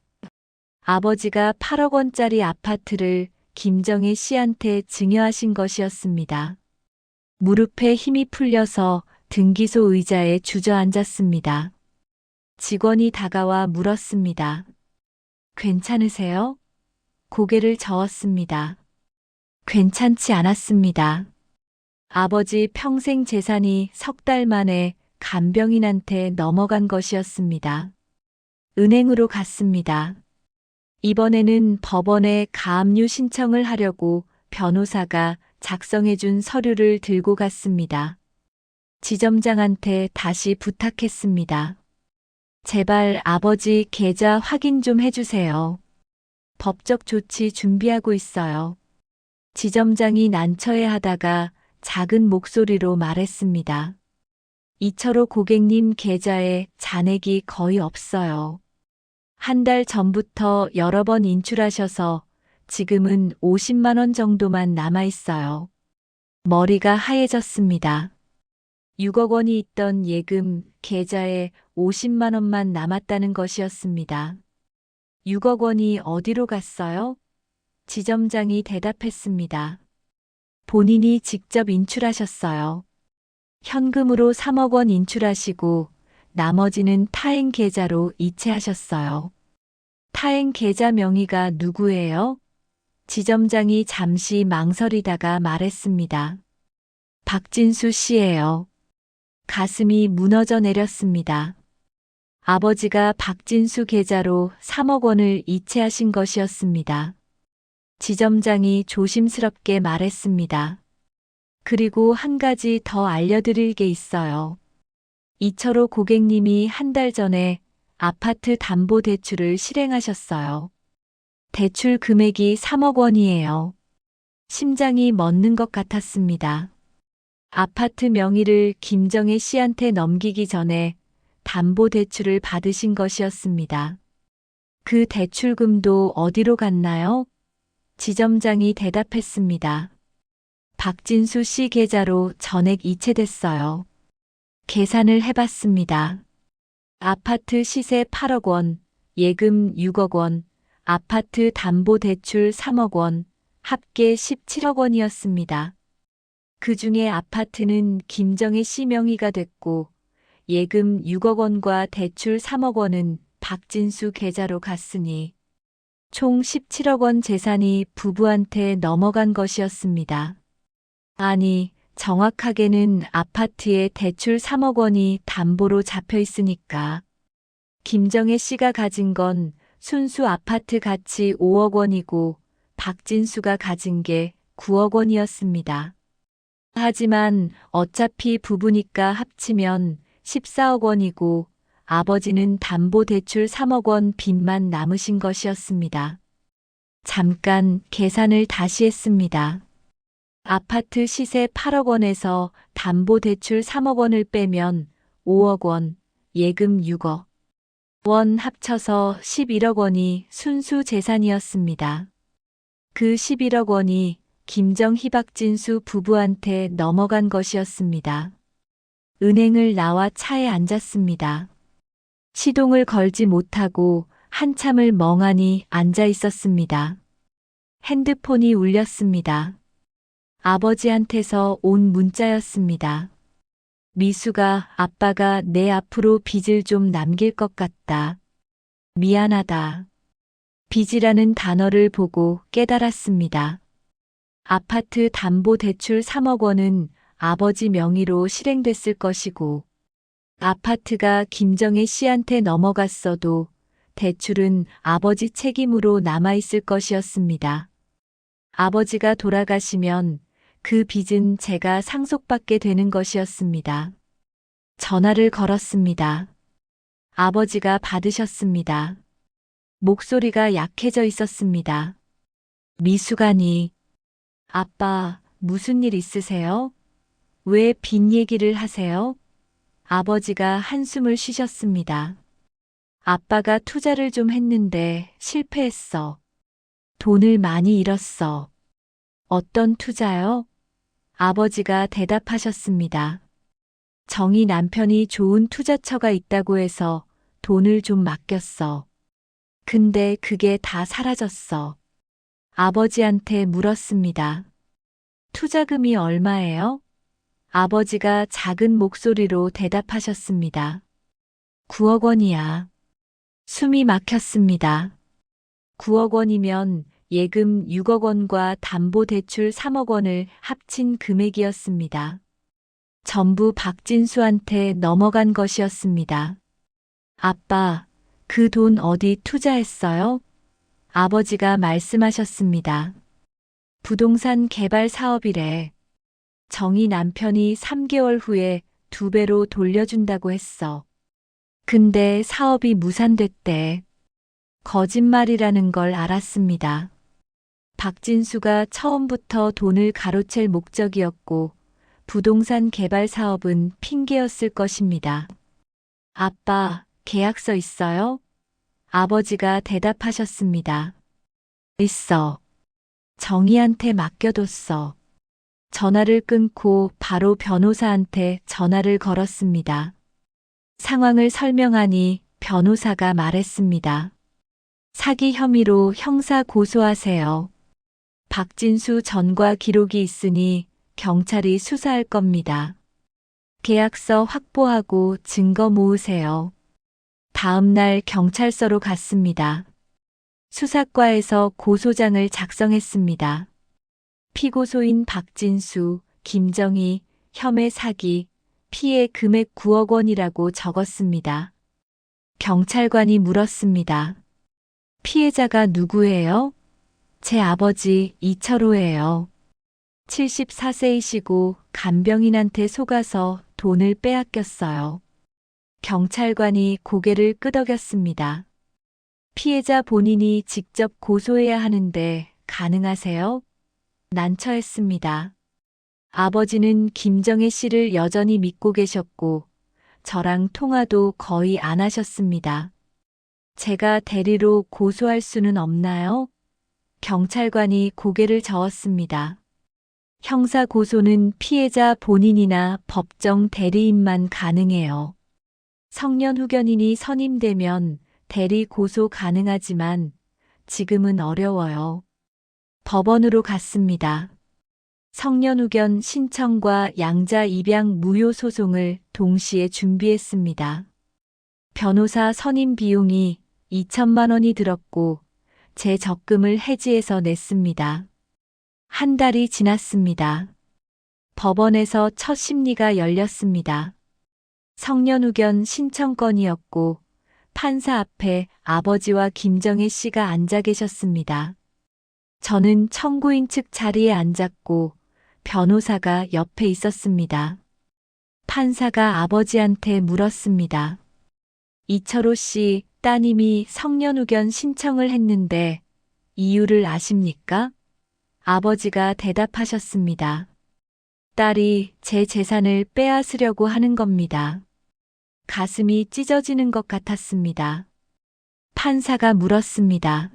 아버지가 8억 원짜리 아파트를 김정희 씨한테 증여하신 것이었습니다. 무릎에 힘이 풀려서 등기소 의자에 주저앉았습니다. 직원이 다가와 물었습니다. 괜찮으세요? 고개를 저었습니다. 괜찮지 않았습니다. 아버지 평생 재산이 석 달 만에 간병인한테 넘어간 것이었습니다. 은행으로 갔습니다. 이번에는 법원에 가압류 신청을 하려고 변호사가 작성해준 서류를 들고 갔습니다. 지점장한테 다시 부탁했습니다. 제발 아버지 계좌 확인 좀 해주세요. 법적 조치 준비하고 있어요. 지점장이 난처해하다가 작은 목소리로 말했습니다. 이철호 고객님 계좌에 잔액이 거의 없어요. 한 달 전부터 여러 번 인출하셔서 지금은 50만 원 정도만 남아 있어요. 머리가 하얘졌습니다. 6억 원이 있던 예금 계좌에 50만 원만 남았다는 것이었습니다. 6억 원이 어디로 갔어요? 지점장이 대답했습니다. 본인이 직접 인출하셨어요. 현금으로 3억 원 인출하시고 나머지는 타행 계좌로 이체하셨어요. 타행 계좌 명의가 누구예요? 지점장이 잠시 망설이다가 말했습니다. 박진수 씨예요. 가슴이 무너져 내렸습니다. 아버지가 박진수 계좌로 3억 원을 이체하신 것이었습니다. 지점장이 조심스럽게 말했습니다. 그리고 한 가지 더 알려드릴 게 있어요. 이철호 고객님이 한 달 전에 아파트 담보 대출을 실행하셨어요. 대출 금액이 3억 원이에요. 심장이 멎는 것 같았습니다. 아파트 명의를 김정혜 씨한테 넘기기 전에 담보 대출을 받으신 것이었습니다. 그 대출금도 어디로 갔나요? 지점장이 대답했습니다. 박진수 씨 계좌로 전액 이체됐어요. 계산을 해봤습니다. 아파트 시세 8억 원, 예금 6억 원, 아파트 담보 대출 3억 원, 합계 17억 원이었습니다. 그 중에 아파트는 김정혜 씨 명의가 됐고 예금 6억 원과 대출 3억 원은 박진수 계좌로 갔으니 총 17억 원 재산이 부부한테 넘어간 것이었습니다. 아니, 정확하게는 아파트에 대출 3억 원이 담보로 잡혀 있으니까 김정혜 씨가 가진 건 순수 아파트 가치 5억 원이고 박진수가 가진 게 9억 원이었습니다. 하지만 어차피 부부니까 합치면 14억 원이고 아버지는 담보대출 3억 원 빚만 남으신 것이었습니다. 잠깐 계산을 다시 했습니다. 아파트 시세 8억 원에서 담보대출 3억 원을 빼면 5억 원, 예금 6억 원 합쳐서 11억 원이 순수 재산이었습니다. 그 11억 원이 김정희 박진수 부부한테 넘어간 것이었습니다. 은행을 나와 차에 앉았습니다. 시동을 걸지 못하고 한참을 멍하니 앉아 있었습니다. 핸드폰이 울렸습니다. 아버지한테서 온 문자였습니다. 미수가 아빠가 내 앞으로 빚을 좀 남길 것 같다. 미안하다. 빚이라는 단어를 보고 깨달았습니다. 아파트 담보 대출 3억 원은 아버지 명의로 실행됐을 것이고 아파트가 김정혜 씨한테 넘어갔어도 대출은 아버지 책임으로 남아있을 것이었습니다. 아버지가 돌아가시면 그 빚은 제가 상속받게 되는 것이었습니다. 전화를 걸었습니다. 아버지가 받으셨습니다. 목소리가 약해져 있었습니다. 미숙하니, 아빠, 무슨 일 있으세요? 왜 빚 얘기를 하세요? 아버지가 한숨을 쉬셨습니다. 아빠가 투자를 좀 했는데 실패했어. 돈을 많이 잃었어. 어떤 투자요? 아버지가 대답하셨습니다. 정희 남편이 좋은 투자처가 있다고 해서 돈을 좀 맡겼어. 근데 그게 다 사라졌어. 아버지한테 물었습니다. 투자금이 얼마예요? 아버지가 작은 목소리로 대답하셨습니다. 9억 원이야. 숨이 막혔습니다. 9억 원이면 예금 6억 원과 담보대출 3억 원을 합친 금액이었습니다. 전부 박진수한테 넘어간 것이었습니다. 아빠, 그 돈 어디 투자했어요? 아버지가 말씀하셨습니다. 부동산 개발 사업이래. 정희 남편이 3개월 후에 2배로 돌려준다고 했어. 근데 사업이 무산됐대. 거짓말이라는 걸 알았습니다. 박진수가 처음부터 돈을 가로챌 목적이었고 부동산 개발 사업은 핑계였을 것입니다. 아빠, 계약서 있어요? 아버지가 대답하셨습니다. 있어. 정희한테 맡겨뒀어. 전화를 끊고 바로 변호사한테 전화를 걸었습니다. 상황을 설명하니 변호사가 말했습니다. 사기 혐의로 형사 고소하세요. 박진수 전과 기록이 있으니 경찰이 수사할 겁니다. 계약서 확보하고 증거 모으세요. 다음 날 경찰서로 갔습니다. 수사과에서 고소장을 작성했습니다. 피고소인 박진수, 김정희, 혐의 사기, 피해 금액 9억 원이라고 적었습니다. 경찰관이 물었습니다. 피해자가 누구예요? 제 아버지 이철호예요. 74세이시고 간병인한테 속아서 돈을 빼앗겼어요. 경찰관이 고개를 끄덕였습니다. 피해자 본인이 직접 고소해야 하는데 가능하세요? 난처했습니다. 아버지는 김정혜 씨를 여전히 믿고 계셨고 저랑 통화도 거의 안 하셨습니다. 제가 대리로 고소할 수는 없나요? 경찰관이 고개를 저었습니다. 형사 고소는 피해자 본인이나 법정 대리인만 가능해요. 성년 후견인이 선임되면 대리 고소 가능하지만 지금은 어려워요. 법원으로 갔습니다. 성년 후견 신청과 양자 입양 무효 소송을 동시에 준비했습니다. 변호사 선임 비용이 2천만 원이 들었고 제 적금을 해지해서 냈습니다. 한 달이 지났습니다. 법원에서 첫 심리가 열렸습니다. 성년 후견 신청건이었고 판사 앞에 아버지와 김정혜 씨가 앉아 계셨습니다. 저는 청구인 측 자리에 앉았고 변호사가 옆에 있었습니다. 판사가 아버지한테 물었습니다. 이철호 씨 따님이 성년 후견 신청을 했는데 이유를 아십니까? 아버지가 대답하셨습니다. 딸이 제 재산을 빼앗으려고 하는 겁니다. 가슴이 찢어지는 것 같았습니다. 판사가 물었습니다.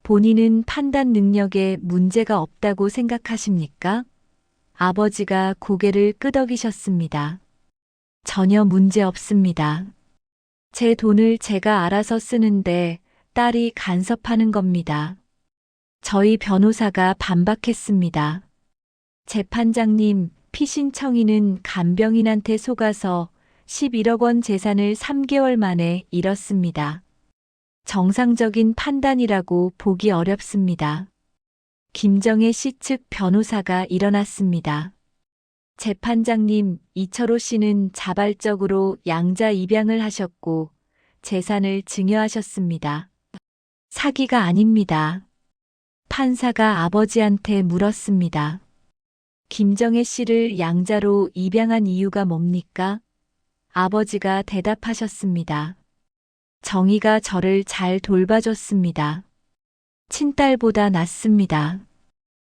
본인은 판단 능력에 문제가 없다고 생각하십니까? 아버지가 고개를 끄덕이셨습니다. 전혀 문제 없습니다. 제 돈을 제가 알아서 쓰는데 딸이 간섭하는 겁니다. 저희 변호사가 반박했습니다. 재판장님, 피신청인은 간병인한테 속아서 11억 원 재산을 3개월 만에 잃었습니다. 정상적인 판단이라고 보기 어렵습니다. 김정혜 씨 측 변호사가 일어났습니다. 재판장님, 이철호 씨는 자발적으로 양자 입양을 하셨고 재산을 증여하셨습니다. 사기가 아닙니다. 판사가 아버지한테 물었습니다. 김정혜 씨를 양자로 입양한 이유가 뭡니까? 아버지가 대답하셨습니다. 정희가 저를 잘 돌봐줬습니다. 친딸보다 낫습니다.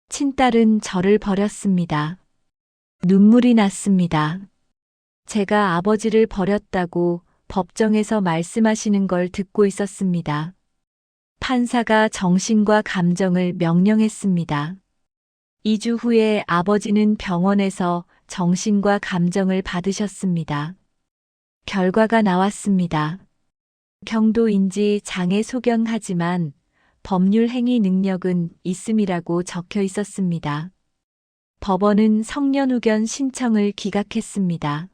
친딸은 저를 버렸습니다. 눈물이 났습니다. 제가 아버지를 버렸다고 법정에서 말씀하시는 걸 듣고 있었습니다. 판사가 정신과 감정을 명령했습니다. 2주 후에 아버지는 병원에서 정신과 감정을 받으셨습니다. 결과가 나왔습니다. 경도인지 장애 소견하지만 법률 행위 능력은 있음이라고 적혀 있었습니다. 법원은 성년후견 신청을 기각했습니다.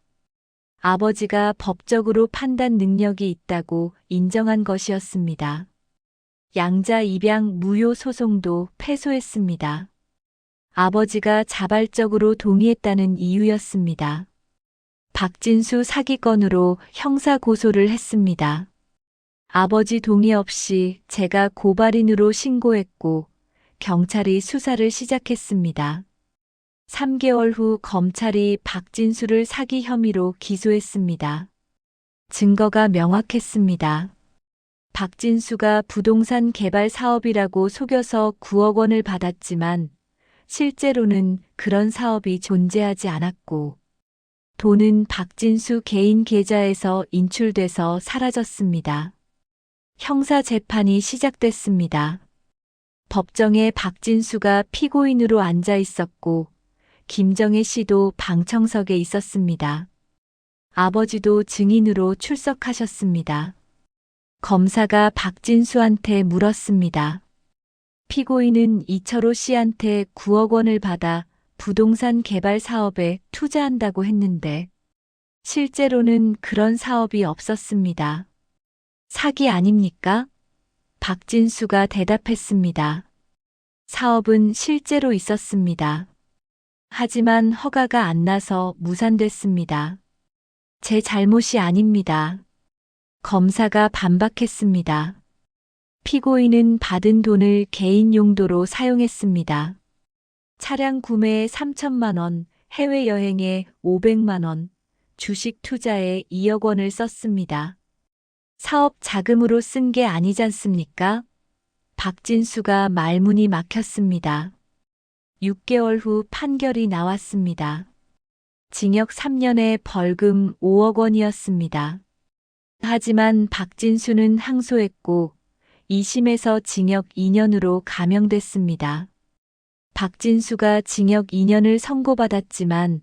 아버지가 법적으로 판단 능력이 있다고 인정한 것이었습니다. 양자 입양 무효 소송도 패소했습니다. 아버지가 자발적으로 동의했다는 이유였습니다. 박진수 사기건으로 형사 고소를 했습니다. 아버지 동의 없이 제가 고발인으로 신고했고 경찰이 수사를 시작했습니다. 3개월 후 검찰이 박진수를 사기 혐의로 기소했습니다. 증거가 명확했습니다. 박진수가 부동산 개발 사업이라고 속여서 9억 원을 받았지만 실제로는 그런 사업이 존재하지 않았고 돈은 박진수 개인 계좌에서 인출돼서 사라졌습니다. 형사 재판이 시작됐습니다. 법정에 박진수가 피고인으로 앉아 있었고 김정혜 씨도 방청석에 있었습니다. 아버지도 증인으로 출석하셨습니다. 검사가 박진수한테 물었습니다. 피고인은 이철호 씨한테 9억 원을 받아 부동산 개발 사업에 투자한다고 했는데 실제로는 그런 사업이 없었습니다. 사기 아닙니까? 박진수가 대답했습니다. 사업은 실제로 있었습니다. 하지만 허가가 안 나서 무산됐습니다. 제 잘못이 아닙니다. 검사가 반박했습니다. 피고인은 받은 돈을 개인 용도로 사용했습니다. 차량 구매에 3천만 원, 해외여행에 500만 원, 주식 투자에 2억 원을 썼습니다. 사업 자금으로 쓴 게 아니지 않습니까? 박진수가 말문이 막혔습니다. 6개월 후 판결이 나왔습니다. 징역 3년에 벌금 5억 원이었습니다. 하지만 박진수는 항소했고 2심에서 징역 2년으로 감형됐습니다. 박진수가 징역 2년을 선고받았지만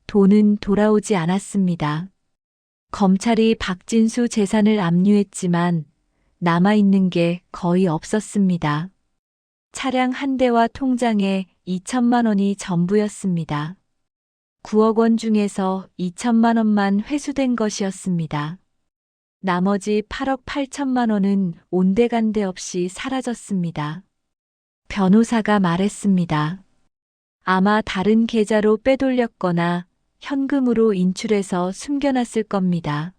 돈은 돌아오지 않았습니다. 검찰이 박진수 재산을 압류했지만 남아있는 게 거의 없었습니다. 차량 한 대와 통장에 2천만 원이 전부였습니다. 9억 원 중에서 2천만 원만 회수된 것이었습니다. 나머지 8억 8천만 원은 온데간데 없이 사라졌습니다. 변호사가 말했습니다. 아마 다른 계좌로 빼돌렸거나 현금으로 인출해서 숨겨놨을 겁니다.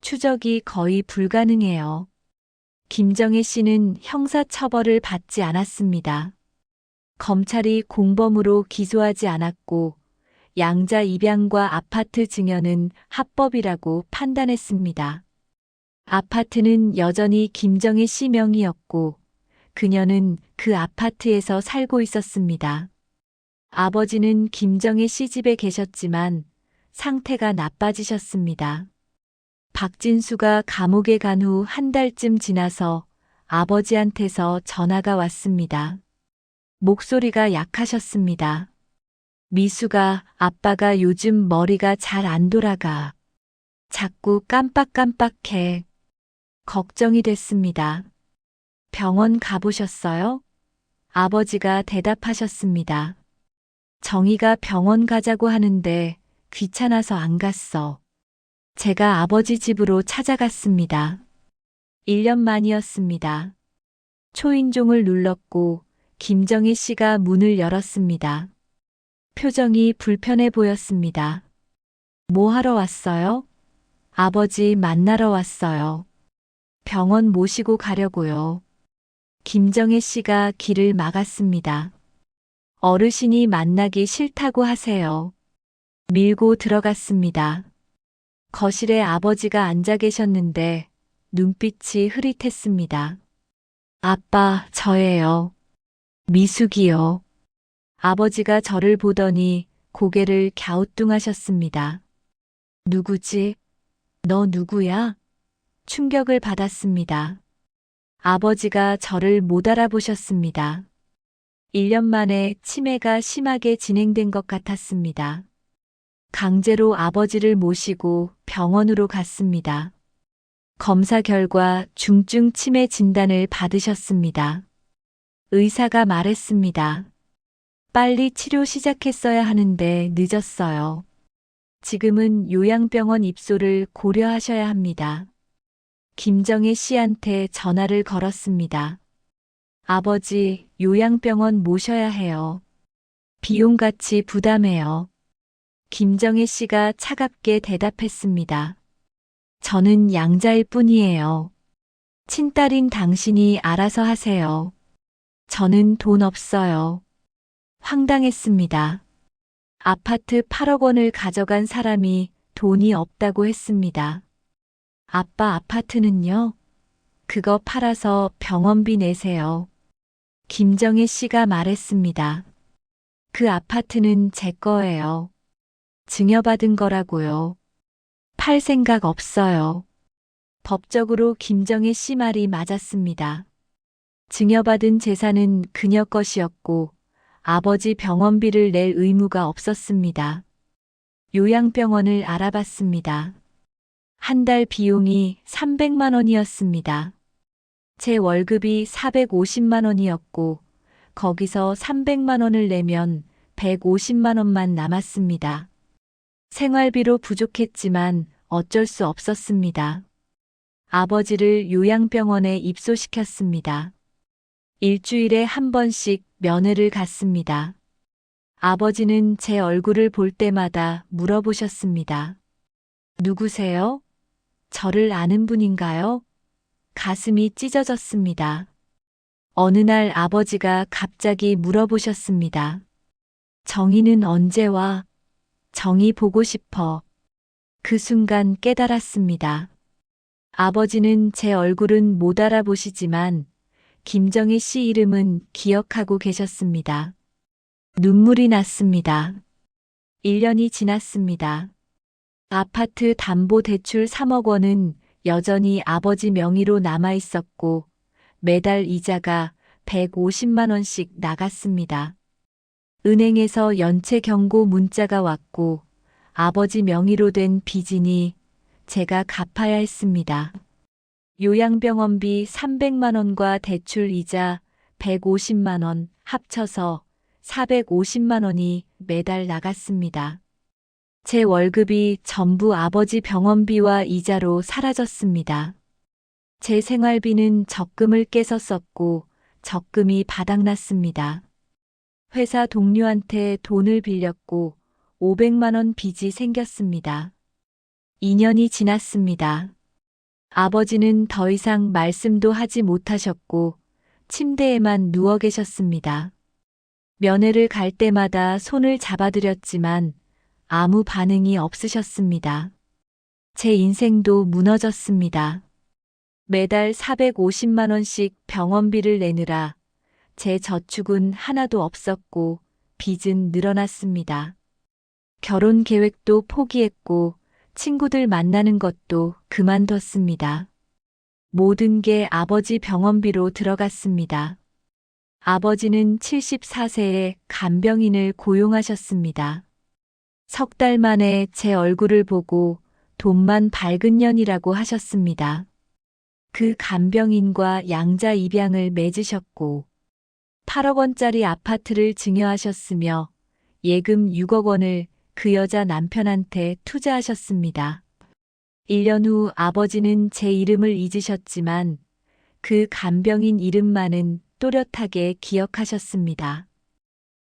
추적이 거의 불가능해요. 김정혜 씨는 형사처벌을 받지 않았습니다. 검찰이 공범으로 기소하지 않았고 양자 입양과 아파트 증여는 합법이라고 판단했습니다. 아파트는 여전히 김정혜 씨 명의였고 그녀는 그 아파트에서 살고 있었습니다. 아버지는 김정혜 씨 집에 계셨지만 상태가 나빠지셨습니다. 박진수가 감옥에 간 후 한 달쯤 지나서 아버지한테서 전화가 왔습니다. 목소리가 약하셨습니다. 미수가 아빠가 요즘 머리가 잘 안 돌아가. 자꾸 깜빡깜빡해. 걱정이 됐습니다. 병원 가보셨어요? 아버지가 대답하셨습니다. 정희가 병원 가자고 하는데 귀찮아서 안 갔어. 제가 아버지 집으로 찾아갔습니다. 1년 만이었습니다. 초인종을 눌렀고 김정희 씨가 문을 열었습니다. 표정이 불편해 보였습니다. 뭐 하러 왔어요? 아버지 만나러 왔어요. 병원 모시고 가려고요. 김정혜 씨가 길을 막았습니다. 어르신이 만나기 싫다고 하세요. 밀고 들어갔습니다. 거실에 아버지가 앉아 계셨는데 눈빛이 흐릿했습니다. 아빠, 저예요. 미숙이요. 아버지가 저를 보더니 고개를 갸우뚱하셨습니다. 누구지? 너 누구야? 충격을 받았습니다. 아버지가 저를 못 알아보셨습니다. 1년 만에 치매가 심하게 진행된 것 같았습니다. 강제로 아버지를 모시고 병원으로 갔습니다. 검사 결과 중증 치매 진단을 받으셨습니다. 의사가 말했습니다. 빨리 치료 시작했어야 하는데 늦었어요. 지금은 요양병원 입소를 고려하셔야 합니다. 김정혜 씨한테 전화를 걸었습니다. 아버지, 요양병원 모셔야 해요. 비용같이 부담해요. 김정혜 씨가 차갑게 대답했습니다. 저는 양자일 뿐이에요. 친딸인 당신이 알아서 하세요. 저는 돈 없어요. 황당했습니다. 아파트 8억 원을 가져간 사람이 돈이 없다고 했습니다. 아빠 아파트는요? 그거 팔아서 병원비 내세요. 김정혜 씨가 말했습니다. 그 아파트는 제 거예요. 증여받은 거라고요. 팔 생각 없어요. 법적으로 김정혜 씨 말이 맞았습니다. 증여받은 재산은 그녀 것이었고 아버지 병원비를 낼 의무가 없었습니다. 요양병원을 알아봤습니다. 한 달 비용이 300만 원이었습니다. 제 월급이 450만 원이었고 거기서 300만 원을 내면 150만 원만 남았습니다. 생활비로 부족했지만 어쩔 수 없었습니다. 아버지를 요양병원에 입소시켰습니다. 일주일에 한 번씩 면회를 갔습니다. 아버지는 제 얼굴을 볼 때마다 물어보셨습니다. 누구세요? 저를 아는 분인가요? 가슴이 찢어졌습니다. 어느 날 아버지가 갑자기 물어보셨습니다. 정희는 언제 와? 정희 보고 싶어. 그 순간 깨달았습니다. 아버지는 제 얼굴은 못 알아보시지만 김정희 씨 이름은 기억하고 계셨습니다. 눈물이 났습니다. 1년이 지났습니다. 아파트 담보대출 3억 원은 여전히 아버지 명의로 남아 있었고 매달 이자가 150만 원씩 나갔습니다. 은행에서 연체 경고 문자가 왔고 아버지 명의로 된 빚이니 제가 갚아야 했습니다. 요양병원비 300만 원과 대출 이자 150만 원 합쳐서 450만 원이 매달 나갔습니다. 제 월급이 전부 아버지 병원비와 이자로 사라졌습니다. 제 생활비는 적금을 깨서 썼고 적금이 바닥났습니다. 회사 동료한테 돈을 빌렸고 500만 원 빚이 생겼습니다. 2년이 지났습니다. 아버지는 더 이상 말씀도 하지 못하셨고 침대에만 누워 계셨습니다. 면회를 갈 때마다 손을 잡아드렸지만 아무 반응이 없으셨습니다. 제 인생도 무너졌습니다. 매달 450만 원씩 병원비를 내느라 제 저축은 하나도 없었고 빚은 늘어났습니다. 결혼 계획도 포기했고 친구들 만나는 것도 그만뒀습니다. 모든 게 아버지 병원비로 들어갔습니다. 아버지는 74세에 간병인을 고용하셨습니다. 석 달 만에 제 얼굴을 보고 돈만 밝은 년이라고 하셨습니다. 그 간병인과 양자 입양을 맺으셨고 8억 원짜리 아파트를 증여하셨으며 예금 6억 원을 그 여자 남편한테 투자하셨습니다. 1년 후 아버지는 제 이름을 잊으셨지만 그 간병인 이름만은 또렷하게 기억하셨습니다.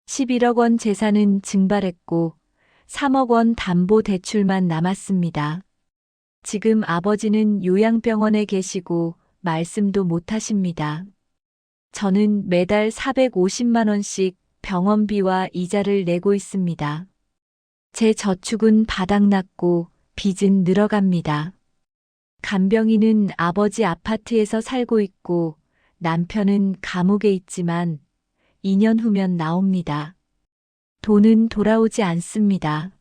11억 원 재산은 증발했고 3억 원 담보 대출만 남았습니다. 지금 아버지는 요양병원에 계시고 말씀도 못 하십니다. 저는 매달 450만 원씩 병원비와 이자를 내고 있습니다. 제 저축은 바닥났고 빚은 늘어갑니다. 간병인은 아버지 아파트에서 살고 있고 남편은 감옥에 있지만 2년 후면 나옵니다. 돈은 돌아오지 않습니다.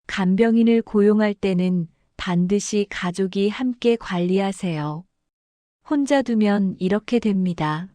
간병인을 고용할 때는 반드시 가족이 함께 관리하세요. 혼자 두면 이렇게 됩니다.